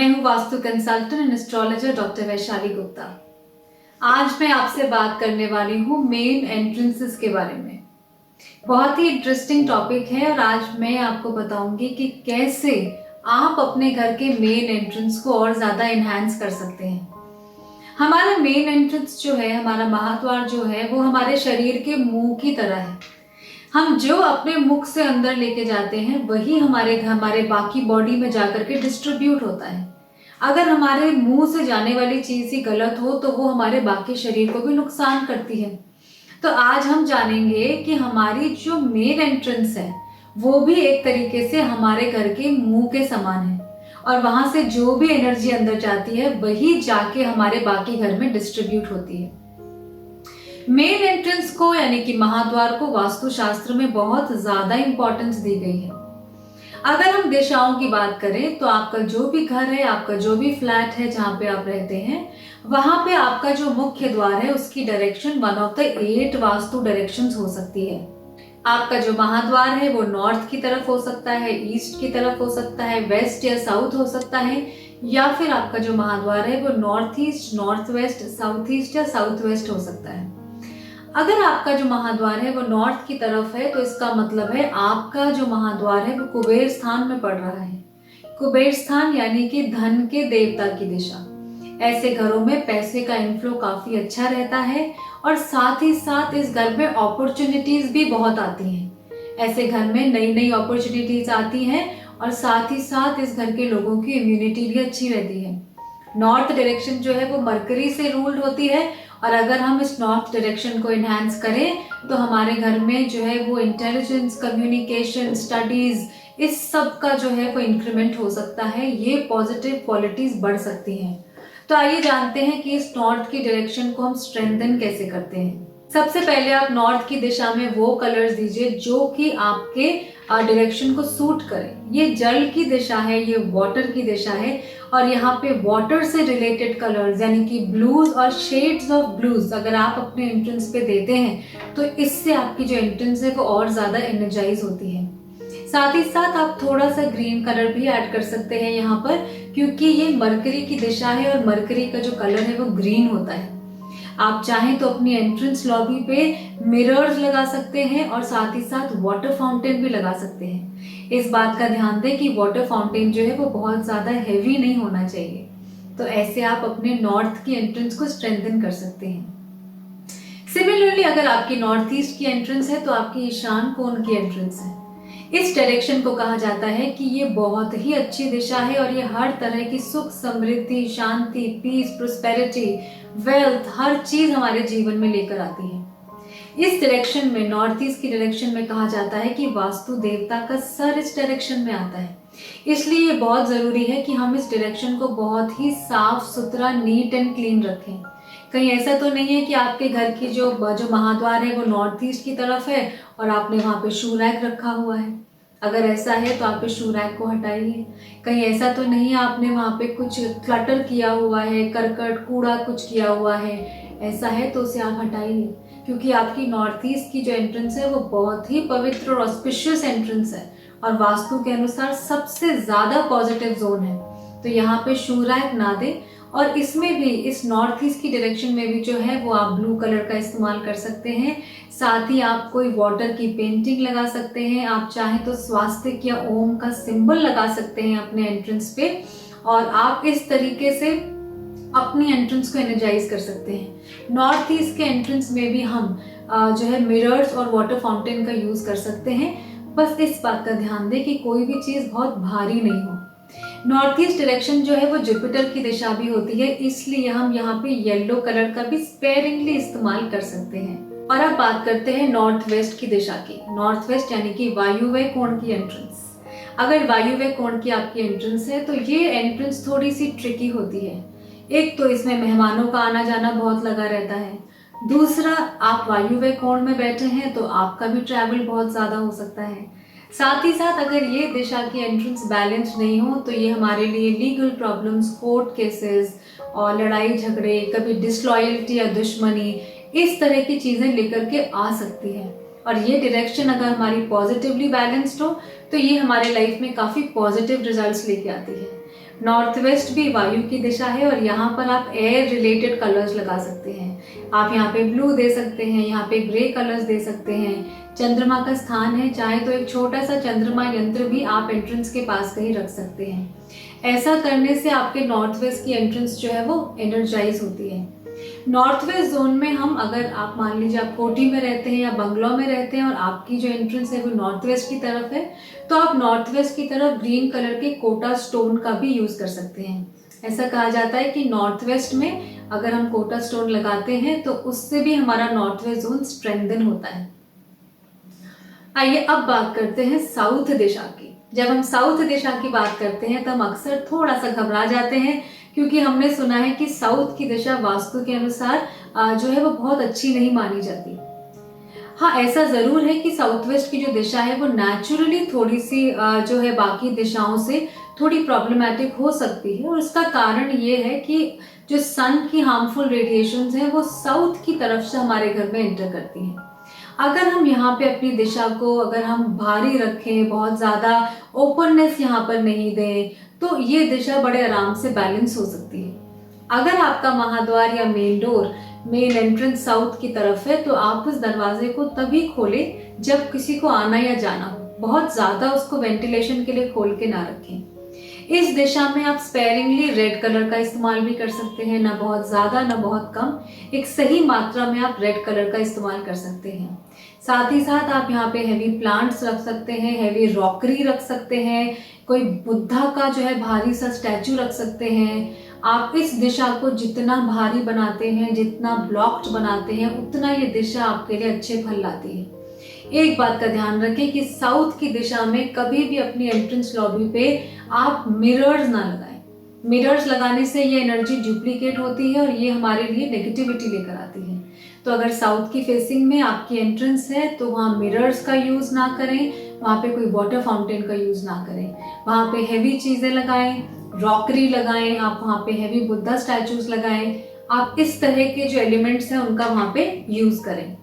मैं हूँ vastu consultant and astrologer doctor Vaishali Gupta. आज मैं आपसे बात करने वाली हूँ मेन एंट्रेंसेस के बारे में। बहुत ही इंटरेस्टिंग टॉपिक है और आज मैं आपको बताऊंगी कि कैसे आप अपने घर के मेन एंट्रेंस को और ज्यादा इनहैंस कर सकते हैं। हमारा मेन एंट्रेंस जो है, हमारा महाद्वार जो है, वो हमारे शरीर के मुंह की तरह है। हम जो अपने मुख से अंदर लेके जाते हैं वही हमारे बाकी बॉडी में जाकर के डिस्ट्रीब्यूट होता है। अगर हमारे मुंह से जाने वाली चीज ही गलत हो तो वो हमारे बाकी शरीर को भी नुकसान करती है। तो आज हम जानेंगे कि हमारी जो मेन एंट्रेंस है वो भी एक तरीके से हमारे घर के मुंह के समान है और वहां से जो भी एनर्जी अंदर जाती है वही जाके हमारे बाकी घर में डिस्ट्रीब्यूट होती है। मेन एंट्रेंस को यानी कि महाद्वार को वास्तुशास्त्र में बहुत ज्यादा इंपॉर्टेंस दी गई है। अगर हम दिशाओं की बात करें तो आपका जो भी घर है, आपका जो भी फ्लैट है जहां पे आप रहते हैं, वहां पे आपका जो मुख्य द्वार है उसकी direction 1 of the 8 vastu directions हो सकती है। आपका जो महाद्वार है वो नॉर्थ की तरफ हो सकता है, ईस्ट की तरफ हो सकता है, वेस्ट या साउथ हो सकता है, या फिर आपका जो महाद्वार है वो north east, north west, south east या साउथ वेस्ट हो सकता है। अगर आपका जो महाद्वार है वो नॉर्थ की तरफ है तो इसका मतलब है आपका जो महाद्वार है वो कुबेर स्थान में पड़ रहा है। कुबेर स्थान यानी कि धन के देवता की दिशा। ऐसे घरों में पैसे का इनफ्लो काफी अच्छा रहता है और साथ ही साथ इस घर में अपॉर्चुनिटीज भी बहुत आती हैं। ऐसे घर में नई नई अपॉर्चुनिटीज आती हैं और साथ ही साथ इस घर के लोगों की इम्यूनिटी भी अच्छी रहती है। नॉर्थ डायरेक्शन जो है वो मरकरी से रूल्ड होती है और अगर हम इस नॉर्थ डायरेक्शन को इनहैंस करें तो हमारे घर में जो है वो इंटेलिजेंस, कम्युनिकेशन, स्टडीज, इस सब का जो है वो इंक्रीमेंट हो सकता है। ये पॉजिटिव क्वालिटीज बढ़ सकती हैं। तो आइए जानते हैं कि इस नॉर्थ की डायरेक्शन को हम स्ट्रेंथन कैसे करते हैं। सबसे पहले आप नॉर्थ की दिशा में वो कलर्स दीजिए जो कि आपके डायरेक्शन को सूट करें। ये जल की दिशा है, ये वाटर की दिशा है और यहाँ पे वाटर से रिलेटेड कलर्स यानी कि ब्लूज और शेड्स ऑफ ब्लूज अगर आप अपने एंट्रेंस पे देते हैं तो इससे आपकी जो एंट्रेंस है वो और ज्यादा एनर्जाइज होती है। साथ ही साथ आप थोड़ा सा ग्रीन कलर भी ऐड कर सकते हैं यहाँ पर, क्योंकि ये मरकरी की दिशा है और मरकरी का जो कलर है वो ग्रीन होता है। आप चाहें तो अपनी एंट्रेंस लॉबी पे मिरर्स लगा सकते हैं और साथ ही साथ वाटर फाउंटेन भी लगा सकते हैं। इस बात का ध्यान दें कि वाटर फाउंटेन जो है वो बहुत ज्यादा हैवी नहीं होना चाहिए। तो ऐसे आप अपने नॉर्थ की एंट्रेंस को स्ट्रेंथन कर सकते हैं। सिमिलरली अगर आपकी नॉर्थ ईस्ट की एंट्रेंस है तो आपकी ईशान कोण की एंट्रेंस है। इस डायरेक्शन को कहा जाता है कि ये बहुत ही अच्छी दिशा है और ये हर तरह की सुख, समृद्धि, शांति, पीस, प्रोस्पेरिटी, वेल्थ, हर चीज हमारे जीवन में लेकर आती है। इस डायरेक्शन में, नॉर्थ ईस्ट की डायरेक्शन में कहा जाता है कि वास्तु देवता का सर इस डायरेक्शन में आता है। इसलिए ये बहुत जरूरी है कि हम इस डायरेक्शन को बहुत ही साफ सुथरा, नीट एंड क्लीन रखें। कहीं ऐसा तो नहीं है कि आपके घर की जो महाद्वार है वो नॉर्थ ईस्ट की तरफ है और आपने वहां पे शू रैक रखा हुआ है। अगर ऐसा है तो आप इस शू रैक को हटाइए। कहीं ऐसा तो नहीं है आपने वहां पे कुछ क्लटर किया हुआ है, करकट, कूड़ा कुछ किया हुआ है, ऐसा है तो उसे आप हटाइए, क्योंकि आपकी नॉर्थ ईस्ट की जो एंट्रेंस है वो बहुत ही पवित्र और ऑस्पिशियस एंट्रेंस है और वास्तु के अनुसार सबसे ज्यादा पॉजिटिव जोन है। तो यहाँ पे शू रैक ना दे। और इसमें भी, इस नॉर्थ ईस्ट की डायरेक्शन में भी जो है वो आप ब्लू कलर का इस्तेमाल कर सकते हैं। साथ ही आप कोई वाटर की पेंटिंग लगा सकते हैं। आप चाहें तो स्वास्तिक या ओम का सिंबल लगा सकते हैं अपने एंट्रेंस पे और आप इस तरीके से अपनी एंट्रेंस को एनर्जाइज कर सकते हैं। नॉर्थ ईस्ट के एंट्रेंस में भी हम जो है मिरर्स और वाटर फाउंटेन का यूज कर सकते हैं। बस इस बात का ध्यान दें कि कोई भी चीज बहुत भारी नहीं हो। नॉर्थ ईस्ट डायरेक्शन जो है वो जुपिटर की दिशा भी होती है, इसलिए हम यहाँ पे येलो कलर का भी स्पेयरिंगली इस्तेमाल कर सकते हैं। और अब बात करते हैं नॉर्थ वेस्ट की दिशा की। नॉर्थ वेस्ट यानी कि वायुव्य कोण की एंट्रेंस। अगर वायुव्य कोण की आपकी एंट्रेंस है तो ये एंट्रेंस थोड़ी सी ट्रिकी होती है। एक तो इसमें मेहमानों का आना जाना बहुत लगा रहता है, दूसरा आप वायुव्य कोण में बैठे हैं तो आपका भी ट्रैवल बहुत ज्यादा हो सकता है। साथ ही साथ अगर ये दिशा की एंट्रेंस बैलेंस नहीं हो तो ये हमारे लिए लीगल प्रॉब्लम्स, कोर्ट केसेस और लड़ाई झगड़े, कभी डिसलॉयल्टी या दुश्मनी, इस तरह की चीजें लेकर के आ सकती है। और ये डायरेक्शन अगर हमारी पॉजिटिवली बैलेंस्ड हो तो ये हमारे लाइफ में काफी पॉजिटिव रिजल्ट्स लेके आती है। नॉर्थ वेस्ट भी वायु की दिशा है और यहाँ पर आप एयर रिलेटेड कलर्स लगा सकते हैं। आप यहाँ पे ब्लू दे सकते हैं, यहाँ पे ग्रे कलर्स दे सकते हैं। चंद्रमा का स्थान है, चाहे तो एक छोटा सा चंद्रमा यंत्र भी आप एंट्रेंस के पास कहीं रख सकते हैं। ऐसा करने से आपके नॉर्थ वेस्ट की एंट्रेंस जो है वो एनर्जाइज होती है। नॉर्थ वेस्ट जोन में हम, अगर आप मान लीजिए आप कोठी में रहते हैं या बंगलो में रहते हैं और आपकी जो एंट्रेंस है वो नॉर्थ वेस्ट की तरफ है, तो आप नॉर्थ वेस्ट की तरफ ग्रीन कलर के कोटा स्टोन का भी यूज कर सकते हैं। ऐसा कहा जाता है कि नॉर्थ वेस्ट में अगर हम कोटा स्टोन लगाते हैं तो उससे भी हमारा नॉर्थ वेस्ट जोन स्ट्रेंथन होता है। आइए अब बात करते हैं साउथ दिशा की। जब हम साउथ दिशा की बात करते हैं तो हम अक्सर थोड़ा सा घबरा जाते हैं, क्योंकि हमने सुना है कि साउथ की दिशा वास्तु के अनुसार जो है वो बहुत अच्छी नहीं मानी जाती। हाँ, ऐसा जरूर है कि साउथ वेस्ट की जो दिशा है वो नेचुरली थोड़ी सी जो है बाकी दिशाओं से थोड़ी प्रॉब्लमैटिक हो सकती है, और उसका कारण ये है कि जो सन की हार्मफुल रेडिएशंस हैं वो साउथ की तरफ से हमारे घर में एंटर करती हैं। अगर हम यहाँ पे अपनी दिशा को अगर हम भारी रखें, बहुत ज़्यादा ओपननेस यहाँ पर नहीं दें, तो ये दिशा बड़े आराम से बैलेंस हो सकती है। अगर आपका महाद्वार या main door, main entrance south की तरफ है, तो आप उस दरवाजे को तभी खोलें जब किसी को आना या जाना हो। बहुत ज़्यादा उसको वेंटिलेशन के लिए खोल के ना रखें। इस दिशा में आप स्पेयरिंगली रेड कलर का इस्तेमाल भी कर सकते हैं, ना बहुत ज़्यादा ना बहुत कम, एक सही मात्रा में आप रेड कलर का इस्तेमाल कर सकते हैं। साथ ही साथ आप यहाँ पे हैवी प्लांट्स रख सकते हैं, हैवी रॉकरी रख सकते हैं, कोई बुद्धा का जो है भारी सा स्टैचू रख सकते हैं। आप इस दिशा को जितना भारी बनाते हैं, जितना ब्लॉक्ड बनाते हैं, उतना ये दिशा आपके लिए अच्छे फल लाती है। एक बात का ध्यान रखें कि साउथ की दिशा में कभी भी अपनी एंट्रेंस लॉबी पे आप मिरर्स ना लगाएं। मिरर्स लगाने से ये एनर्जी डुप्लीकेट होती है और ये हमारे लिए नेगेटिविटी लेकर आती है। तो अगर साउथ की फेसिंग में आपकी एंट्रेंस है तो वहाँ मिरर्स का यूज ना करें, वहाँ पे कोई वाटर फाउंटेन का यूज ना करें। वहाँ पे हैवी चीजें लगाएं, रॉकरी लगाएं, आप वहाँ पे हैवी बुद्धा स्टैचूज लगाएं। आप इस तरह के जो एलिमेंट्स हैं उनका वहाँ पे यूज करें।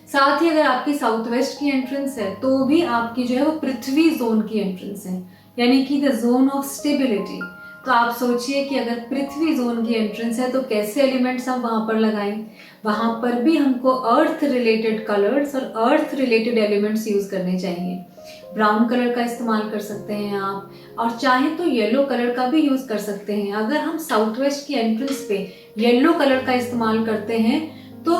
साथ ही अगर आपकी साउथ वेस्ट की एंट्रेंस है तो भी आपकी जो है वो पृथ्वी जोन की एंट्रेंस है, यानी कि द जोन ऑफ स्टेबिलिटी। तो आप सोचिए कि अगर पृथ्वी जोन की एंट्रेंस है तो कैसे एलिमेंट्स हम वहां पर लगाएं। वहां पर भी हमको अर्थ रिलेटेड कलर्स और अर्थ रिलेटेड एलिमेंट्स यूज करने चाहिए। ब्राउन कलर का इस्तेमाल कर सकते हैं आप, और चाहे तो येलो कलर का भी यूज कर सकते हैं। अगर हम साउथ वेस्ट की एंट्रेंस पे येलो कलर का इस्तेमाल करते हैं तो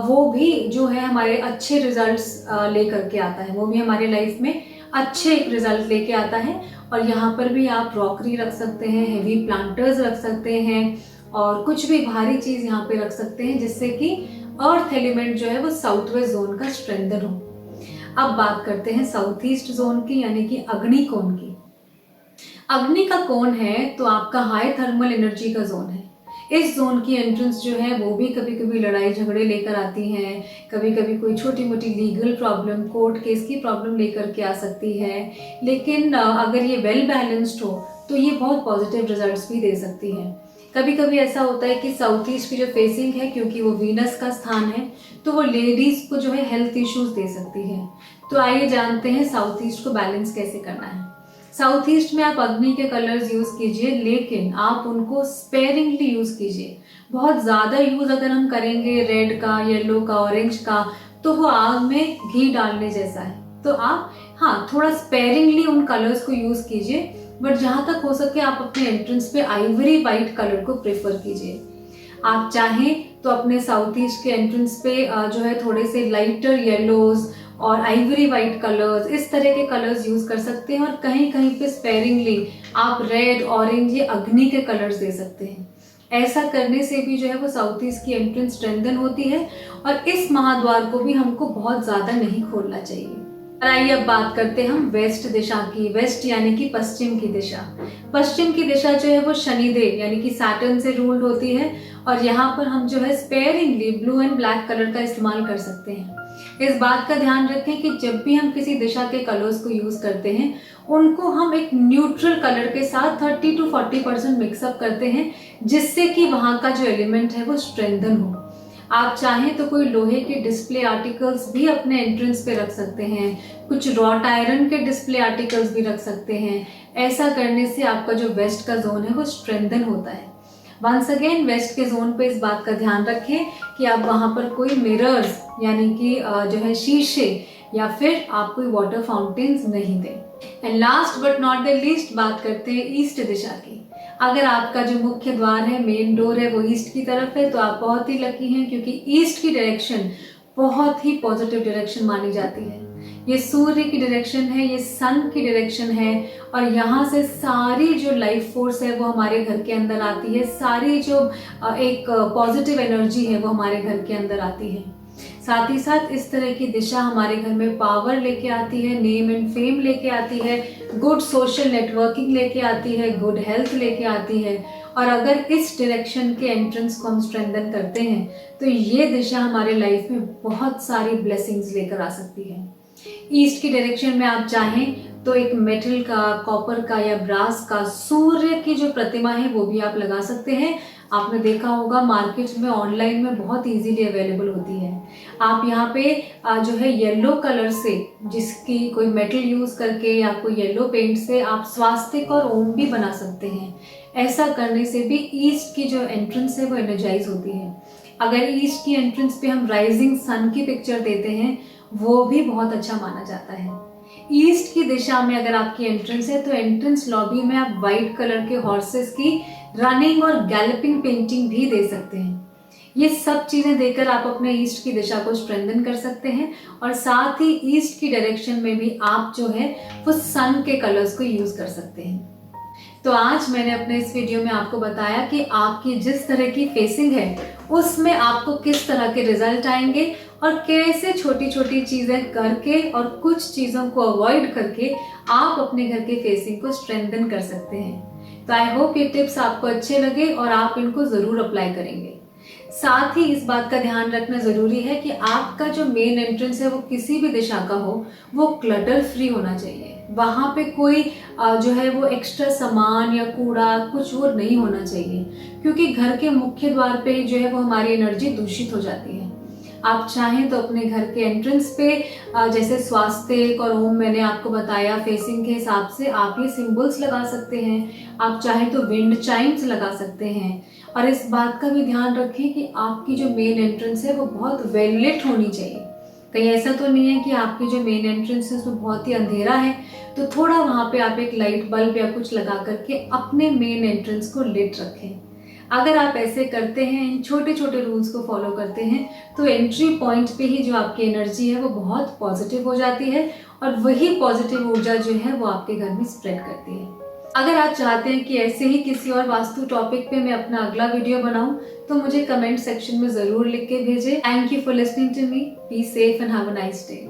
वो भी जो है हमारे अच्छे रिजल्ट्स लेकर के आता है, वो भी हमारे लाइफ में अच्छे एक रिजल्ट लेके आता है। और यहाँ पर भी आप रॉकरी रख सकते हैं, हेवी प्लांटर्स रख सकते हैं, और कुछ भी भारी चीज यहाँ पे रख सकते हैं जिससे कि अर्थ एलिमेंट जो है वो साउथ वेस्ट जोन का स्ट्रेंथन हो। अब बात करते हैं साउथ ईस्ट जोन की, यानी कि अग्नि कोण की। अग्नि का कोण है तो आपका हाई थर्मल एनर्जी का जोन है। इस जोन की एंट्रेंस जो है वो भी कभी कभी लड़ाई झगड़े लेकर आती हैं, कभी कभी कोई छोटी मोटी लीगल प्रॉब्लम, कोर्ट केस की प्रॉब्लम लेकर के आ सकती है। लेकिन अगर ये वेल बैलेंस्ड हो तो ये बहुत पॉजिटिव रिजल्ट्स भी दे सकती है। कभी कभी ऐसा होता है कि साउथ ईस्ट की जो फेसिंग है, क्योंकि वो वीनस का स्थान है, तो वो लेडीज को जो है हेल्थ इश्यूज दे सकती है। तो आइए जानते हैं साउथ ईस्ट को बैलेंस कैसे करना है। साउथ ईस्ट में आप अग्नि के कलर्स यूज कीजिए, लेकिन आप उनको स्पेयरिंगली यूज कीजिए। बहुत ज्यादा यूज अगर हम करेंगे रेड का, येलो का, ऑरेंज का, तो वो आग में घी डालने जैसा है। तो आप थोड़ा स्पेयरिंगली उन कलर्स को यूज कीजिए, बट जहां तक हो सके आप अपने एंट्रेंस पे आइवरी व्हाइट कलर को प्रेफर कीजिए। आप चाहें तो अपने साउथ ईस्ट के एंट्रेंस पे जो है थोड़े से लाइटर येलोज और आइवरी व्हाइट कलर्स, इस तरह के कलर्स यूज कर सकते हैं। और कहीं कहीं पे स्पेयरिंगली आप रेड, ऑरेंज, ये अग्नि के कलर्स दे सकते हैं। ऐसा करने से भी जो है वो साउथ ईस्ट की एंट्रेंस स्ट्रेंथन होती है, और इस महाद्वार को भी हमको बहुत ज्यादा नहीं खोलना चाहिए। आइए अब बात करते हैं हम वेस्ट दिशा की। वेस्ट यानी कि पश्चिम की दिशा। पश्चिम की दिशा जो है वो शनिदेव यानी कि सैटर्न से रूल्ड होती है, और यहाँ पर हम जो है स्पेयरिंगली ब्लू एंड ब्लैक कलर का इस्तेमाल कर सकते हैं। इस बात का ध्यान रखें कि जब भी हम किसी दिशा के कलर्स को यूज करते हैं, उनको हम एक न्यूट्रल कलर के साथ 30 to 40% मिक्सअप करते हैं, जिससे कि वहां का जो एलिमेंट है वो स्ट्रेंथन हो। आप चाहें तो कोई लोहे के डिस्प्ले आर्टिकल्स भी अपने एंट्रेंस पे रख सकते हैं, कुछ रॉट आयरन के डिस्प्ले आर्टिकल्स भी रख सकते हैं, ऐसा करने से आपका जो वेस्ट का जोन है वो स्ट्रेंथन होता है। वंस अगेन वेस्ट के जोन पे इस बात का ध्यान रखें कि आप वहाँ पर कोई मिरर्स यानी कि जो है शीशे या फिर आप कोई वाटर फाउंटेन्स नहीं दें। And last but not the least बात करते हैं ईस्ट दिशा की। अगर आपका जो मुख्य द्वार है, मेन डोर है, वो ईस्ट की तरफ है तो आप बहुत ही लकी हैं, क्योंकि ईस्ट की डायरेक्शन बहुत ही पॉजिटिव डायरेक्शन मानी जाती है। ये सूर्य की डायरेक्शन है, ये सन की डायरेक्शन है और यहाँ से सारी जो लाइफ फोर्स है वो हमारे घर के अंदर आती है, सारी जो एक पॉजिटिव एनर्जी है वो हमारे घर के अंदर आती है। साथ ही साथ इस तरह की दिशा हमारे घर में पावर लेके आती है, नेम एंड फेम लेके आती है, गुड सोशल नेटवर्किंग लेके आती है, गुड हेल्थ लेके आती है। और अगर इस डायरेक्शन के एंट्रेंस को हम स्ट्रेंथन करते हैं तो ये दिशा हमारे लाइफ में बहुत सारी ब्लेसिंग्स लेकर आ सकती है। ईस्ट की डायरेक्शन में आप चाहें तो एक मेटल का, कॉपर का या ब्रास का सूर्य की जो प्रतिमा है वो भी आप लगा सकते हैं। आपने देखा होगा मार्केट में, ऑनलाइन में बहुत इजीली अवेलेबल होती है। आप यहाँ पे जो है येलो कलर से, जिसकी कोई मेटल यूज करके या कोई येलो पेंट से आप स्वास्तिक और ओम भी बना सकते हैं। ऐसा करने से भी ईस्ट की जो एंट्रेंस है वो एनर्जाइज होती है। अगर ईस्ट की एंट्रेंस पे हम राइजिंग सन की पिक्चर देते हैं वो भी बहुत अच्छा माना जाता है। ईस्ट की दिशा में अगर आपकी एंट्रेंस है तो एंट्रेंस लॉबी में आप व्हाइट कलर के हॉर्सेस की रनिंग और गैलपिंग पेंटिंग भी दे सकते हैं। ये सब चीजें देकर आप अपने ईस्ट की दिशा को स्ट्रेंथन कर सकते हैं और साथ ही ईस्ट की डायरेक्शन में भी आप जो है वो सन के कलर्स को यूज कर सकते हैं। तो आज मैंने अपने इस वीडियो में आपको बताया कि आपकी जिस तरह की फेसिंग है उसमें आपको किस तरह के रिजल्ट आएंगे और कैसे छोटी छोटी चीजें करके और कुछ चीजों को अवॉइड करके आप अपने घर के फेसिंग को स्ट्रेंथन कर सकते हैं। तो आई होप ये टिप्स आपको अच्छे लगे और आप इनको जरूर अप्लाई करेंगे। साथ ही इस बात का ध्यान रखना जरूरी है कि आपका जो मेन एंट्रेंस है वो किसी भी दिशा का हो, वो क्लटर फ्री होना चाहिए। वहां पे कोई जो है वो एक्स्ट्रा सामान या कूड़ा कुछ वो नहीं होना चाहिए, क्योंकि घर के मुख्य द्वार पे जो है वो हमारी एनर्जी दूषित हो जाती है। आप चाहें तो अपने घर के एंट्रेंस पे जैसे स्वास्तिक और ओम मैंने आपको बताया फेसिंग के हिसाब से आप ये सिंबल्स लगा सकते हैं। आप चाहें तो विंड चाइम्स लगा सकते हैं। और इस बात का भी ध्यान रखें कि आपकी जो मेन एंट्रेंस है वो बहुत वेल लिट होनी चाहिए। कहीं ऐसा तो नहीं है कि आपकी जो मेन एंट्रेंस है उसमें बहुत ही अंधेरा है, तो थोड़ा वहां पे आप एक लाइट बल्ब या कुछ लगा करके अपने मेन एंट्रेंस को लिट रखें। अगर आप ऐसे करते हैं, इन छोटे छोटे रूल्स को फॉलो करते हैं, तो एंट्री पॉइंट पे ही जो आपकी एनर्जी है वो बहुत पॉजिटिव हो जाती है और वही पॉजिटिव ऊर्जा जो है वो आपके घर में स्प्रेड करती है। अगर आप चाहते हैं कि ऐसे ही किसी और वास्तु टॉपिक पे मैं अपना अगला वीडियो बनाऊं तो मुझे कमेंट सेक्शन में जरूर लिख के भेजें। Thank you for listening to me. Be safe and have a nice day.